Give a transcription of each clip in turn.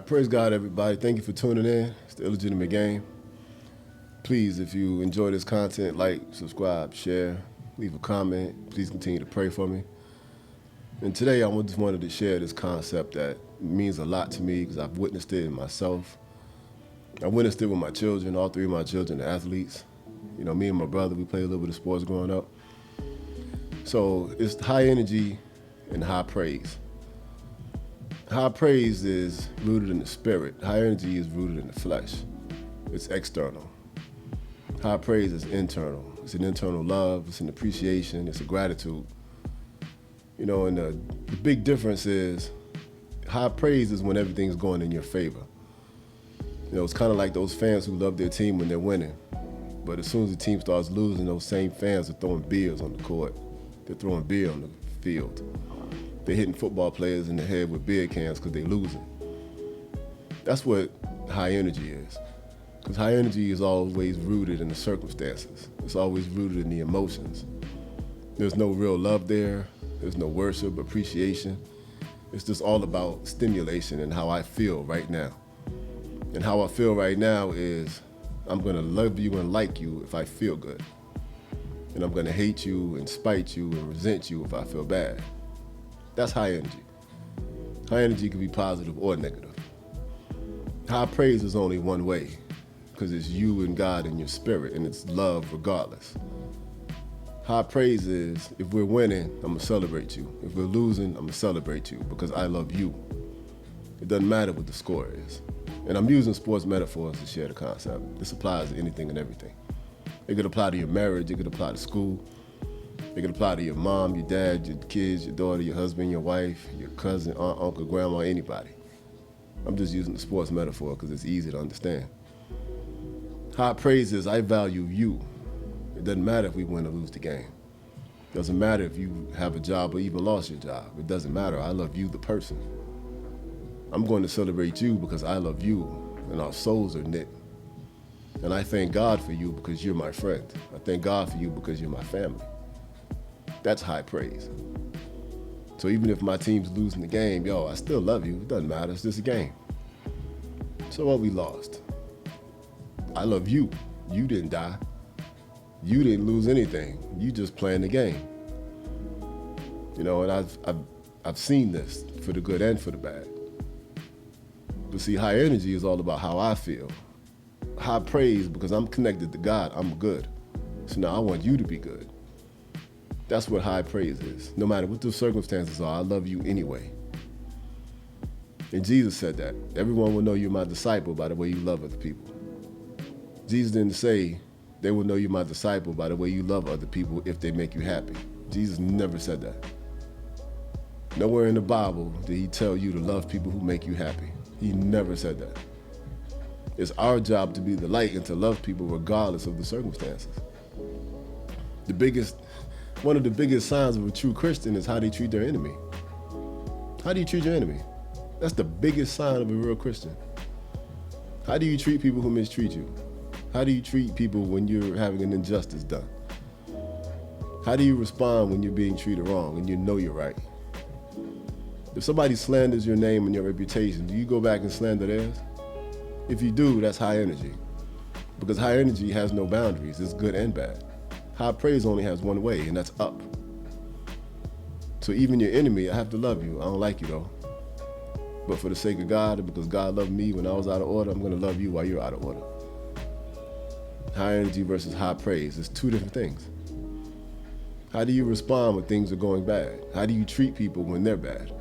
right, praise God, everybody. Thank you for tuning in. It's the Illegitimate Game. Please, if you enjoy this content, like, subscribe, share, leave a comment. Please continue to pray for me. And today, I just wanted to share this concept that means a lot to me because I've witnessed it in myself. I witnessed it with my children. All three of my children are athletes. You know, me and my brother, we played a little bit of sports growing up. So it's high energy and high praise. High praise is rooted in the spirit. High energy is rooted in the flesh. It's external. High praise is internal. It's an internal love. It's an appreciation. It's a gratitude. You know, and the big difference is high praise is when everything's going in your favor. You know, it's kind of like those fans who love their team when they're winning. But as soon as the team starts losing, those same fans are throwing beers on the court. They're throwing beer on the field. They're hitting football players in the head with beer cans because they're losing. That's what high energy is. Because high energy is always rooted in the circumstances. It's always rooted in the emotions. There's no real love there. There's no worship, appreciation. It's just all about stimulation and how I feel right now. And how I feel right now is I'm gonna love you and like you if I feel good. And I'm gonna hate you and spite you and resent you if I feel bad. That's high energy. High energy can be positive or negative. High praise is only one way, because it's you and God and your spirit, and it's love regardless. High praise is, if we're winning, I'm gonna celebrate you. If we're losing, I'm gonna celebrate you, because I love you. It doesn't matter what the score is. And I'm using sports metaphors to share the concept. This applies to anything and everything. It could apply to your marriage, it could apply to school, it could apply to your mom, your dad, your kids, your daughter, your husband, your wife, your cousin, aunt, uncle, grandma, anybody. I'm just using the sports metaphor because it's easy to understand. High praise is, I value you. It doesn't matter if we win or lose the game. It doesn't matter if you have a job or even lost your job. It doesn't matter. I love you, the person. I'm going to celebrate you because I love you and our souls are knit. And I thank God for you because you're my friend. I thank God for you because you're my family. That's high praise. So even if my team's losing the game, I still love you. It doesn't matter, it's just a game. So what, we lost. I love you. You didn't die. You didn't lose anything. You just playing the game. You know, and I've seen this for the good and for the bad. But see, high energy is all about how I feel. High praise, because I'm connected to God, I'm good. So now I want you to be good. That's what high praise is. No matter what the circumstances are, I love you anyway. And Jesus said that. Everyone will know you're my disciple by the way you love other people. Jesus didn't say they will know you're my disciple by the way you love other people if they make you happy. Jesus never said that. Nowhere in the Bible did he tell you to love people who make you happy. He never said that. It's our job to be the light and to love people regardless of the circumstances. One of the biggest signs of a true Christian is how they treat their enemy. How do you treat your enemy? That's the biggest sign of a real Christian. How do you treat people who mistreat you? How do you treat people when you're having an injustice done? How do you respond when you're being treated wrong and you know you're right? If somebody slanders your name and your reputation, do you go back and slander theirs? If you do, that's high energy. Because high energy has no boundaries. It's good and bad. High praise only has one way, and that's up. So even your enemy, I have to love you. I don't like you though. But for the sake of God, and because God loved me when I was out of order, I'm gonna love you while you're out of order. High energy versus high praise, it's two different things. How do you respond when things are going bad? How do you treat people when they're bad?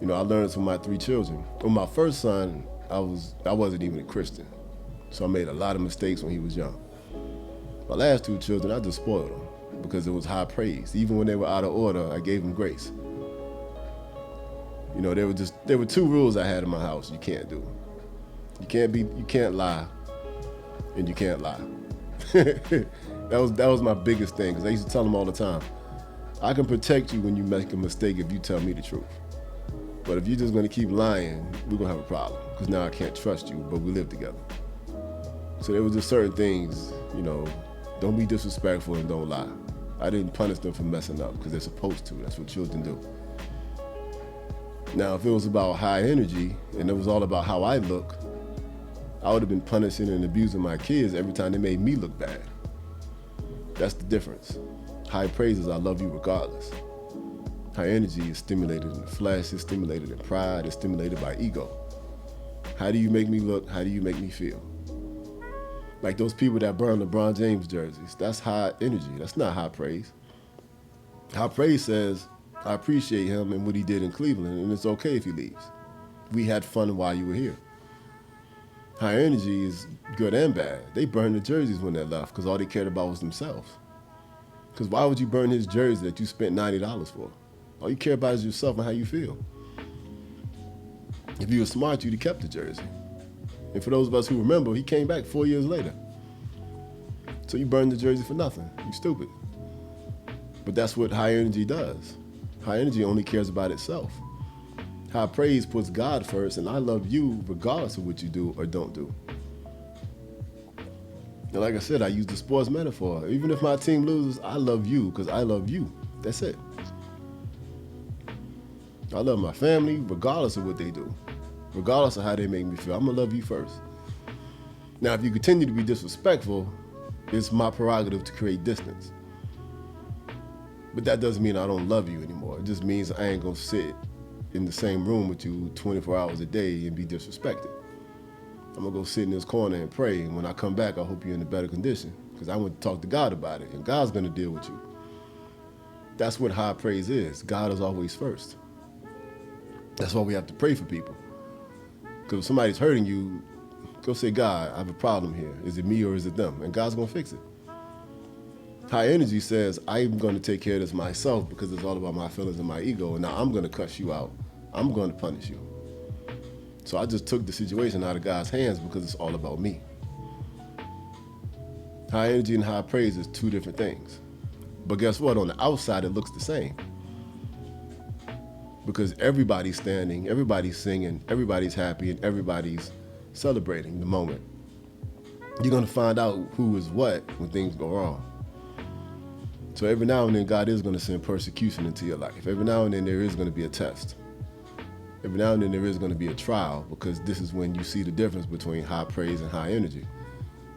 You know, I learned this from my three children. With my first son, I wasn't even a Christian. So I made a lot of mistakes when he was young. My last two children, I just spoiled them because it was high praise. Even when they were out of order, I gave them grace. You know, there were two rules I had in my house you can't do. You can't lie, and you can't lie. That was my biggest thing, because I used to tell them all the time, I can protect you when you make a mistake if you tell me the truth. But if you're just gonna keep lying, we're gonna have a problem, because now I can't trust you, but we live together. So there was just certain things, you know, don't be disrespectful and don't lie. I didn't punish them for messing up, because they're supposed to. That's what children do. Now, if it was about high energy and it was all about how I look, I would have been punishing and abusing my kids every time they made me look bad. That's the difference. High praise is I love you regardless. High energy is stimulated in the flesh, it's stimulated in pride, it's stimulated by ego. How do you make me look? How do you make me feel? Like those people that burn LeBron James jerseys, that's high energy, that's not high praise. High praise says, I appreciate him and what he did in Cleveland, and it's okay if he leaves. We had fun while you were here. High energy is good and bad. They burned the jerseys when they left because all they cared about was themselves. Because why would you burn his jersey that you spent $90 for? All you care about is yourself and how you feel. If you were smart, you'd have kept the jersey. And for those of us who remember, he came back 4 years later. So you burned the jersey for nothing. You stupid. But that's what high energy does. High energy only cares about itself. High praise puts God first, and I love you regardless of what you do or don't do. And like I said, I use the sports metaphor. Even if my team loses, I love you because I love you. That's it. I love my family regardless of what they do, regardless of how they make me feel. I'm going to love you first. Now, if you continue to be disrespectful, it's my prerogative to create distance. But that doesn't mean I don't love you anymore. It just means I ain't going to sit in the same room with you 24 hours a day and be disrespected. I'm going to go sit in this corner and pray, and when I come back, I hope you're in a better condition because I want to talk to God about it, and God's going to deal with you. That's what high praise is. God is always first. That's why we have to pray for people. Because if somebody's hurting you, go say, God, I have a problem here. Is it me or is it them? And God's going to fix it. High energy says, I'm going to take care of this myself because it's all about my feelings and my ego, and now I'm going to cuss you out. I'm going to punish you. So I just took the situation out of God's hands because it's all about me. High energy and high praise is two different things. But guess what? On the outside, it looks the same. Because everybody's standing, everybody's singing, everybody's happy, and everybody's celebrating the moment. You're going to find out who is what when things go wrong. So every now and then, God is going to send persecution into your life. Every now and then, there is going to be a test. Every now and then, there is going to be a trial, because this is when you see the difference between high praise and high energy,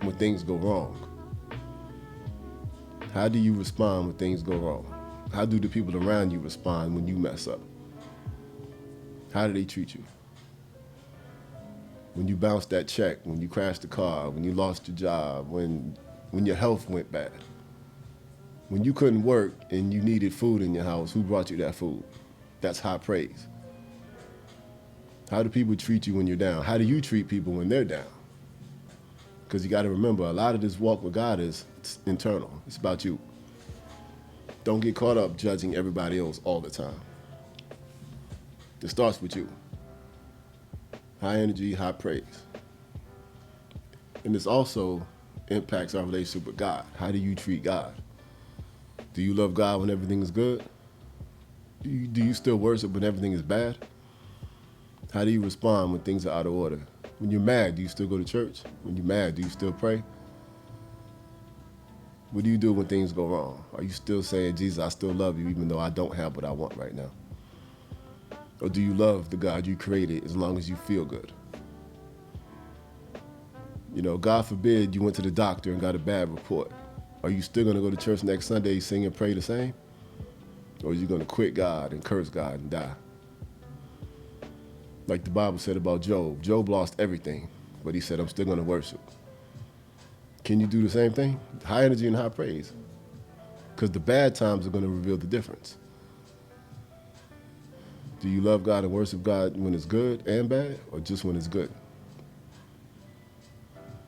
when things go wrong. How do you respond when things go wrong? How do the people around you respond when you mess up? How do they treat you? When you bounced that check, when you crashed the car, when you lost your job, when your health went bad, when you couldn't work and you needed food in your house, who brought you that food? That's high praise. How do people treat you when you're down? How do you treat people when they're down? Because you got to remember, a lot of this walk with God is internal. It's about you. Don't get caught up judging everybody else all the time. It starts with you. High energy, high praise. And this also impacts our relationship with God. How do you treat God? Do you love God when everything is good? Do you still worship when everything is bad? How do you respond when things are out of order? When you're mad, do you still go to church? When you're mad, do you still pray? What do you do when things go wrong? Are you still saying, Jesus, I still love you even though I don't have what I want right now? Or do you love the God you created as long as you feel good? You know, God forbid you went to the doctor and got a bad report. Are you still going to go to church next Sunday, sing and pray the same? Or are you going to quit God and curse God and die? Like the Bible said about Job. Job lost everything, but he said, I'm still going to worship. Can you do the same thing? High energy and high praise. Because the bad times are going to reveal the difference. Do you love God and worship God when it's good and bad, or just when it's good?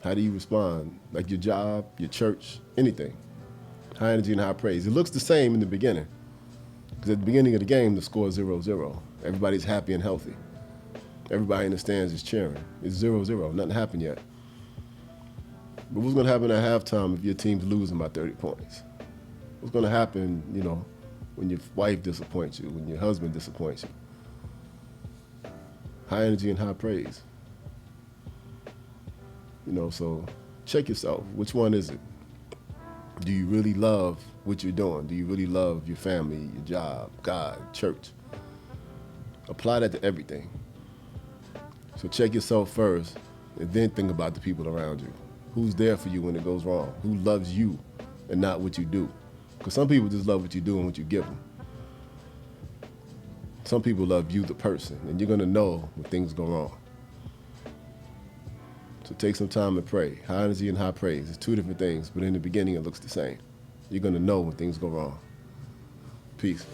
How do you respond? Like your job, your church, anything. High energy and high praise. It looks the same in the beginning. Because at the beginning of the game, the score is 0-0. Everybody's happy and healthy. Everybody in the stands is cheering. It's 0-0. Nothing happened yet. But what's going to happen at halftime if your team's losing by 30 points? What's going to happen, you know, when your wife disappoints you, when your husband disappoints you? High energy and high praise. You know, so check yourself. Which one is it? Do you really love what you're doing? Do you really love your family, your job, God, church? Apply that to everything. So check yourself first, and then think about the people around you. Who's there for you when it goes wrong? Who loves you and not what you do? Because some people just love what you do and what you give them. Some people love you, the person, and you're going to know when things go wrong. So take some time and pray. High energy and high praise. It's two different things, but in the beginning it looks the same. You're going to know when things go wrong. Peace.